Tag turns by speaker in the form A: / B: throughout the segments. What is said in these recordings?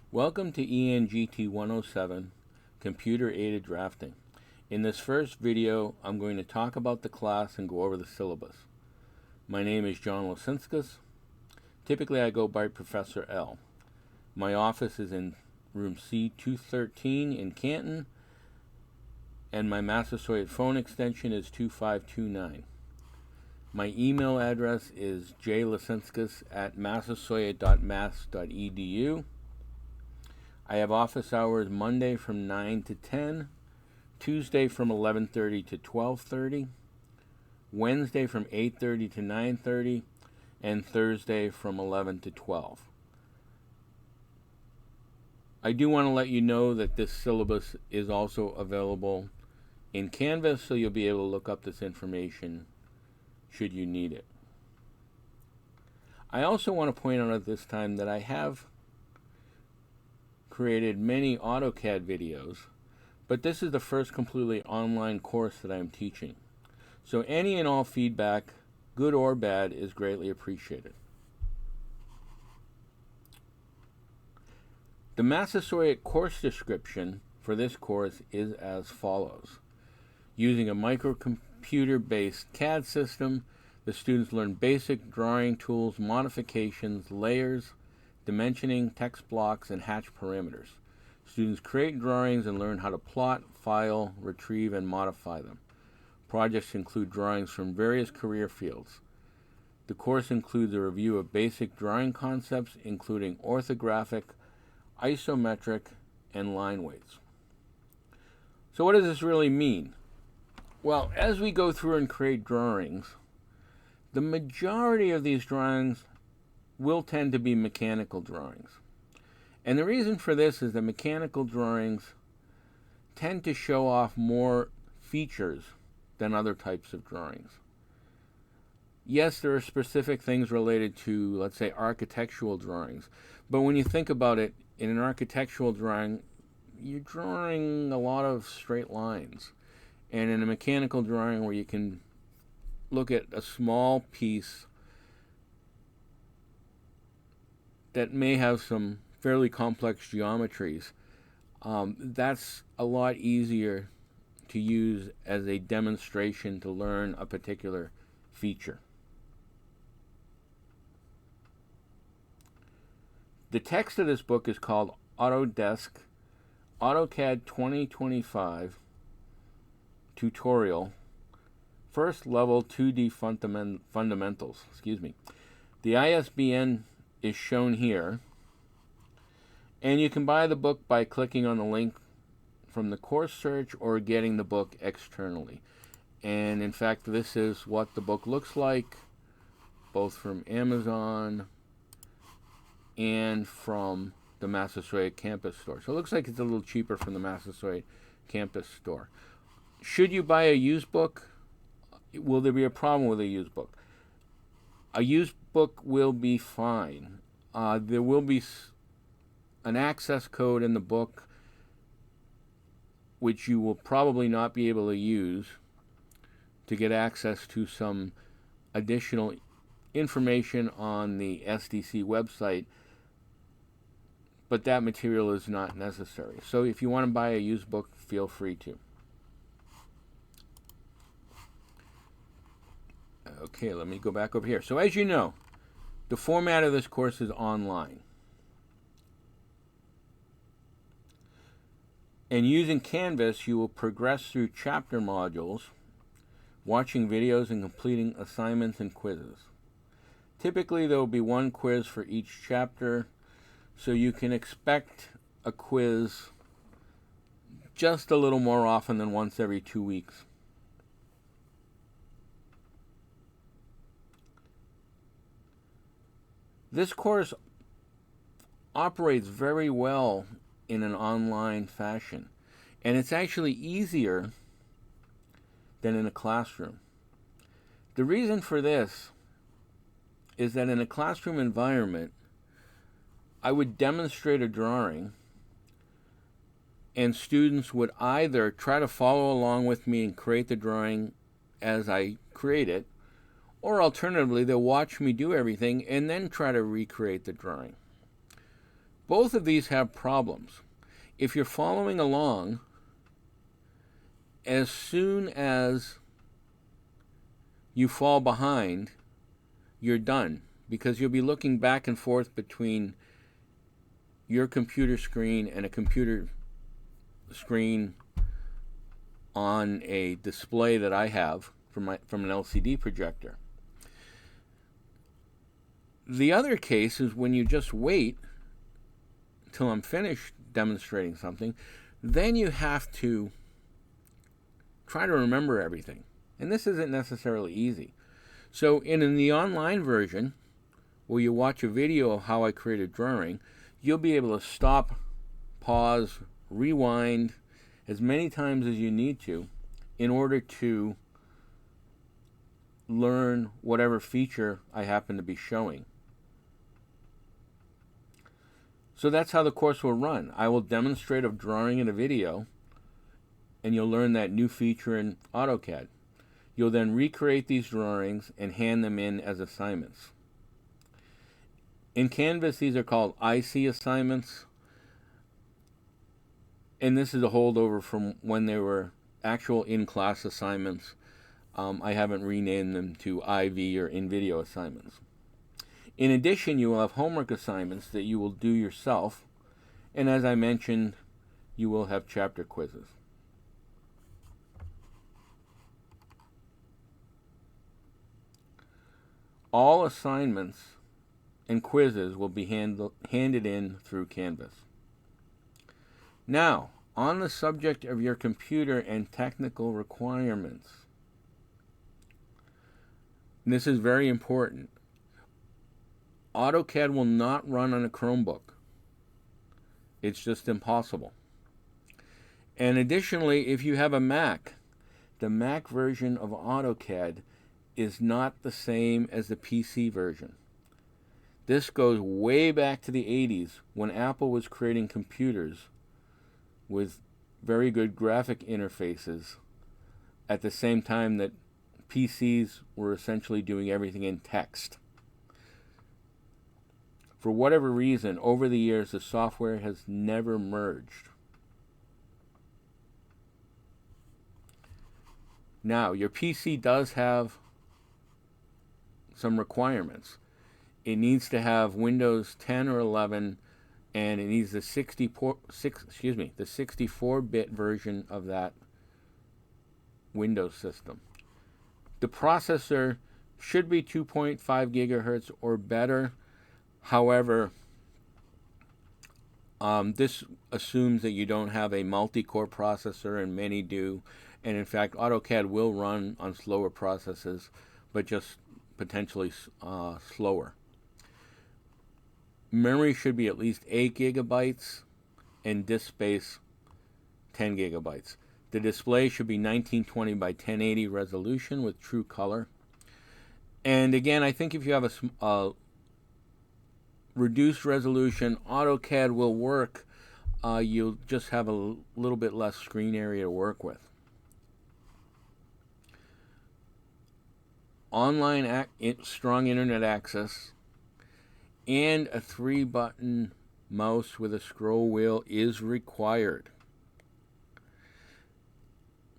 A: Welcome to ENGT 107, Computer Aided Drafting. In this first video, I'm going to talk about the class and go over the syllabus. My name is John Lasinskas. Typically, I go by Professor L. My office is in room C213 in Canton, and my Massasoit phone extension is 2529. My email address is jlasinskas@massasoit.mass.edu. I have office hours Monday from 9 to 10, Tuesday from 11:30 to 12:30, Wednesday from 8:30 to 9:30, and Thursday from 11 to 12. I do want to let you know that this syllabus is also available in Canvas, so you'll be able to look up this information should you need it. I also want to point out at this time that I have created many AutoCAD videos, but this is the first completely online course that I'm teaching. So any and all feedback, good or bad, is greatly appreciated. The Massasoit course description for this course is as follows. Using a microcomputer-based CAD system, the students learn basic drawing tools, modifications, layers, dimensioning, text blocks, and hatch parameters. Students create drawings and learn how to plot, file, retrieve, and modify them. Projects include drawings from various career fields. The course includes a review of basic drawing concepts, including orthographic, isometric, and line weights. So what does this really mean? Well, as we go through and create drawings, the majority of these drawings will tend to be mechanical drawings. And the reason for this is that mechanical drawings tend to show off more features than other types of drawings. Yes, there are specific things related to, let's say, architectural drawings. But when you think about it, in an architectural drawing, you're drawing a lot of straight lines. And in a mechanical drawing where you can look at a small piece that may have some fairly complex geometries, that's a lot easier to use as a demonstration to learn a particular feature. The text of this book is called Autodesk AutoCAD 2025 Tutorial First Level 2D Fundamentals. The ISBN is shown here, and you can buy the book by clicking on the link from the course search or getting the book externally. And in fact, this is what the book looks like, both from Amazon and from the Massasoit campus store. So it looks like it's a little cheaper from the Massasoit campus store. Should you buy a used book? Will there be a problem with a used book? A used book will be fine. There will be an access code in the book which you will probably not be able to use to get access to some additional information on the SDC website, but that material is not necessary. So if you want to buy a used book, feel free to. Okay, let me go back over here. So as you know, the format of this course is online. And using Canvas, you will progress through chapter modules, watching videos and completing assignments and quizzes. Typically, there will be one quiz for each chapter, so you can expect a quiz just a little more often than once every 2 weeks. This course operates very well in an online fashion, and it's actually easier than in a classroom. The reason for this is that in a classroom environment, I would demonstrate a drawing, and students would either try to follow along with me and create the drawing as I create it, or alternatively, they'll watch me do everything and then try to recreate the drawing. Both of these have problems. If you're following along, as soon as you fall behind, you're done, because you'll be looking back and forth between your computer screen and a computer screen on a display that I have from an LCD projector. The other case is when you just wait till I'm finished demonstrating something, then you have to try to remember everything. And this isn't necessarily easy. So in the online version, where you watch a video of how I create a drawing, you'll be able to stop, pause, rewind as many times as you need to in order to learn whatever feature I happen to be showing. So that's how the course will run. I will demonstrate a drawing in a video, and you'll learn that new feature in AutoCAD. You'll then recreate these drawings and hand them in as assignments. In Canvas, these are called IC assignments, and this is a holdover from when they were actual in-class assignments. I haven't renamed them to IV or in-video assignments. In addition, you will have homework assignments that you will do yourself, and as I mentioned, you will have chapter quizzes. All assignments and quizzes will be handed in through Canvas. Now, on the subject of your computer and technical requirements, this is very important. AutoCAD will not run on a Chromebook. It's just impossible. And additionally, if you have a Mac, the Mac version of AutoCAD is not the same as the PC version. This goes way back to the 80s when Apple was creating computers with very good graphic interfaces at the same time that PCs were essentially doing everything in text. For whatever reason, over the years, the software has never merged. Now, your PC does have some requirements. It needs to have Windows 10 or 11, and it needs the 64-bit version of that Windows system. The processor should be 2.5 gigahertz or better. However, this assumes that you don't have a multi-core processor, and many do. And in fact, AutoCAD will run on slower processes, but just potentially slower. Memory should be at least 8 gigabytes and disk space 10 gigabytes. The display should be 1920 by 1080 resolution with true color. And again, I think if you have a reduced resolution, AutoCAD will work. You'll just have a little bit less screen area to work with. Online strong internet access and a 3-button mouse with a scroll wheel is required.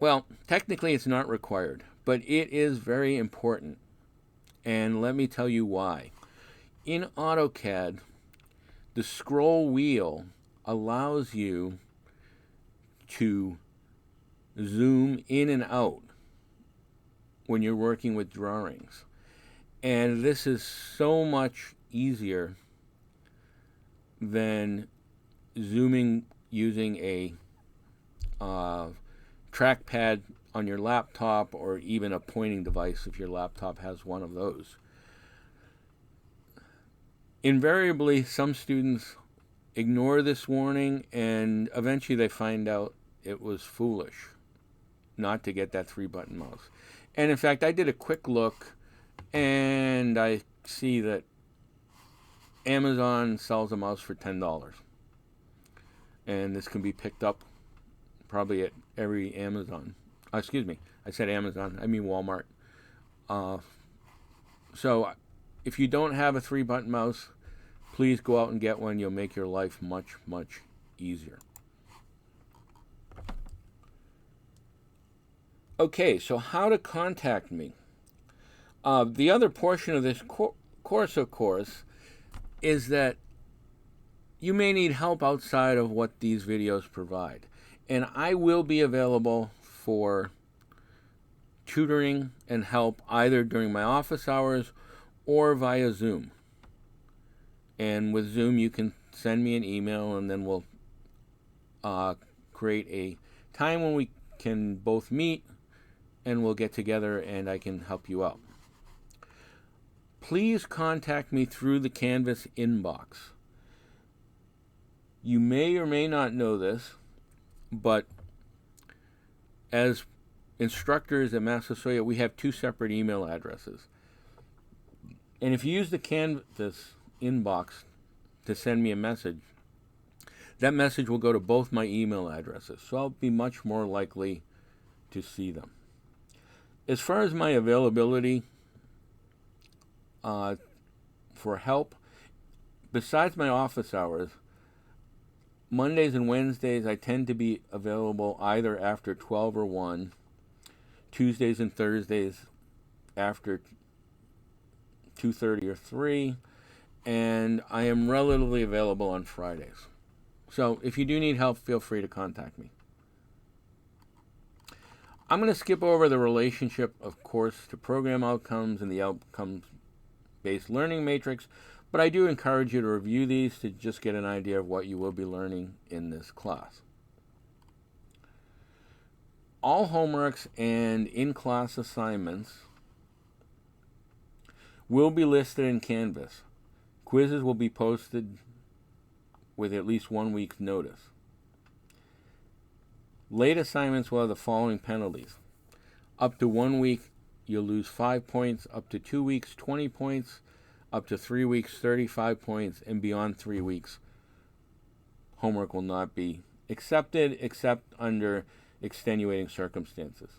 A: Well, technically it's not required, but it is very important. And let me tell you why. In AutoCAD, the scroll wheel allows you to zoom in and out when you're working with drawings. And this is so much easier than zooming using a trackpad on your laptop, or even a pointing device if your laptop has one of those. Invariably, some students ignore this warning, and eventually they find out it was foolish not to get that 3-button mouse. And in fact, I did a quick look, and I see that Amazon sells a mouse for $10. And this can be picked up probably at every Amazon. Excuse me, I said Amazon, I mean Walmart. So if you don't have a 3-button mouse, please go out and get one. You'll make your life much, much easier. Okay, so how to contact me. The other portion of this course, of course, is that you may need help outside of what these videos provide. And I will be available for tutoring and help either during my office hours or via Zoom. And with Zoom, you can send me an email, and then we'll create a time when we can both meet, and we'll get together and I can help you out. Please contact me through the Canvas inbox. You may or may not know this, but as instructors at Massasoit, we have 2 separate email addresses. And if you use the Canvas inbox to send me a message, that message will go to both my email addresses, so I'll be much more likely to see them. As far as my availability for help, besides my office hours, Mondays and Wednesdays I tend to be available either after 12 or 1, Tuesdays and Thursdays after 2:30 or 3, and I am relatively available on Fridays. So if you do need help, feel free to contact me. I'm going to skip over the relationship of course to program outcomes and the outcomes-based learning matrix, but I do encourage you to review these to just get an idea of what you will be learning in this class. All homeworks and in-class assignments will be listed in Canvas. Quizzes will be posted with at least 1 week's notice. Late assignments will have the following penalties. Up to 1 week, you'll lose 5 points. Up to 2 weeks, 20 points. Up to 3 weeks, 35 points. And beyond 3 weeks, homework will not be accepted except under extenuating circumstances.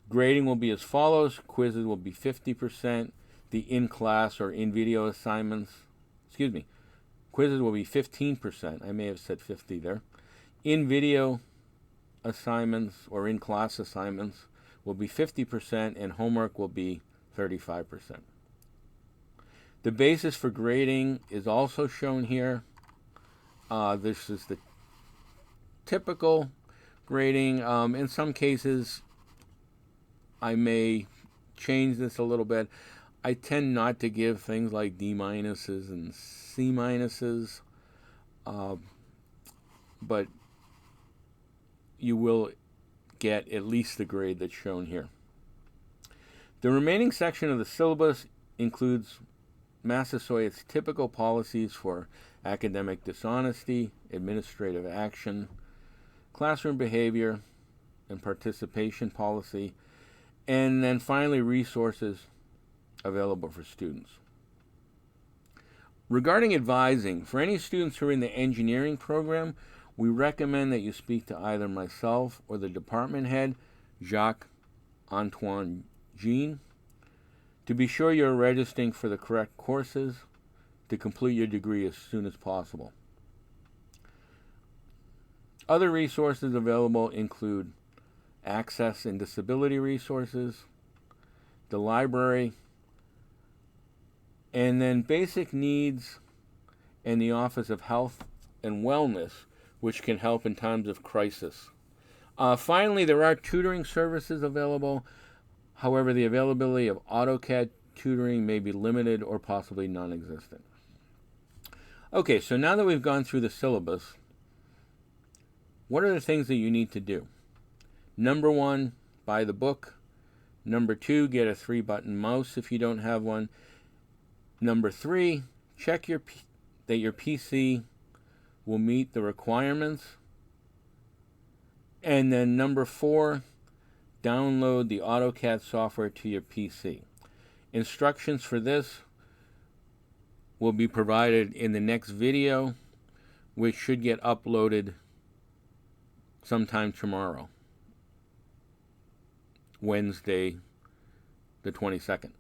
A: Grading will be as follows. Quizzes will be 50%. The in-class or in-video assignments, quizzes will be 15%. I may have said 50 there. In-video assignments or in-class assignments will be 50%, and homework will be 35%. The basis for grading is also shown here. This is the typical grading. In some cases, I may change this a little bit. I tend not to give things like D- and C-, but you will get at least the grade that's shown here. The remaining section of the syllabus includes Massasoit's typical policies for academic dishonesty, administrative action, classroom behavior, and participation policy, and then finally resources available for students. Regarding advising, for any students who are in the engineering program, we recommend that you speak to either myself or the department head, Jacques-Antoine Jean, to be sure you're registering for the correct courses to complete your degree as soon as possible. Other resources available include access and disability resources, the library, and then basic needs and the Office of Health and Wellness, which can help in times of crisis. Finally, there are tutoring services available. However, the availability of AutoCAD tutoring may be limited or possibly non-existent. Okay, so now that we've gone through the syllabus, what are the things that you need to do? Number 1, buy the book. Number 2, get a 3-button mouse if you don't have one. Number 3, check that your PC will meet the requirements. And then number 4, download the AutoCAD software to your PC. Instructions for this will be provided in the next video, which should get uploaded sometime tomorrow, Wednesday, the 22nd.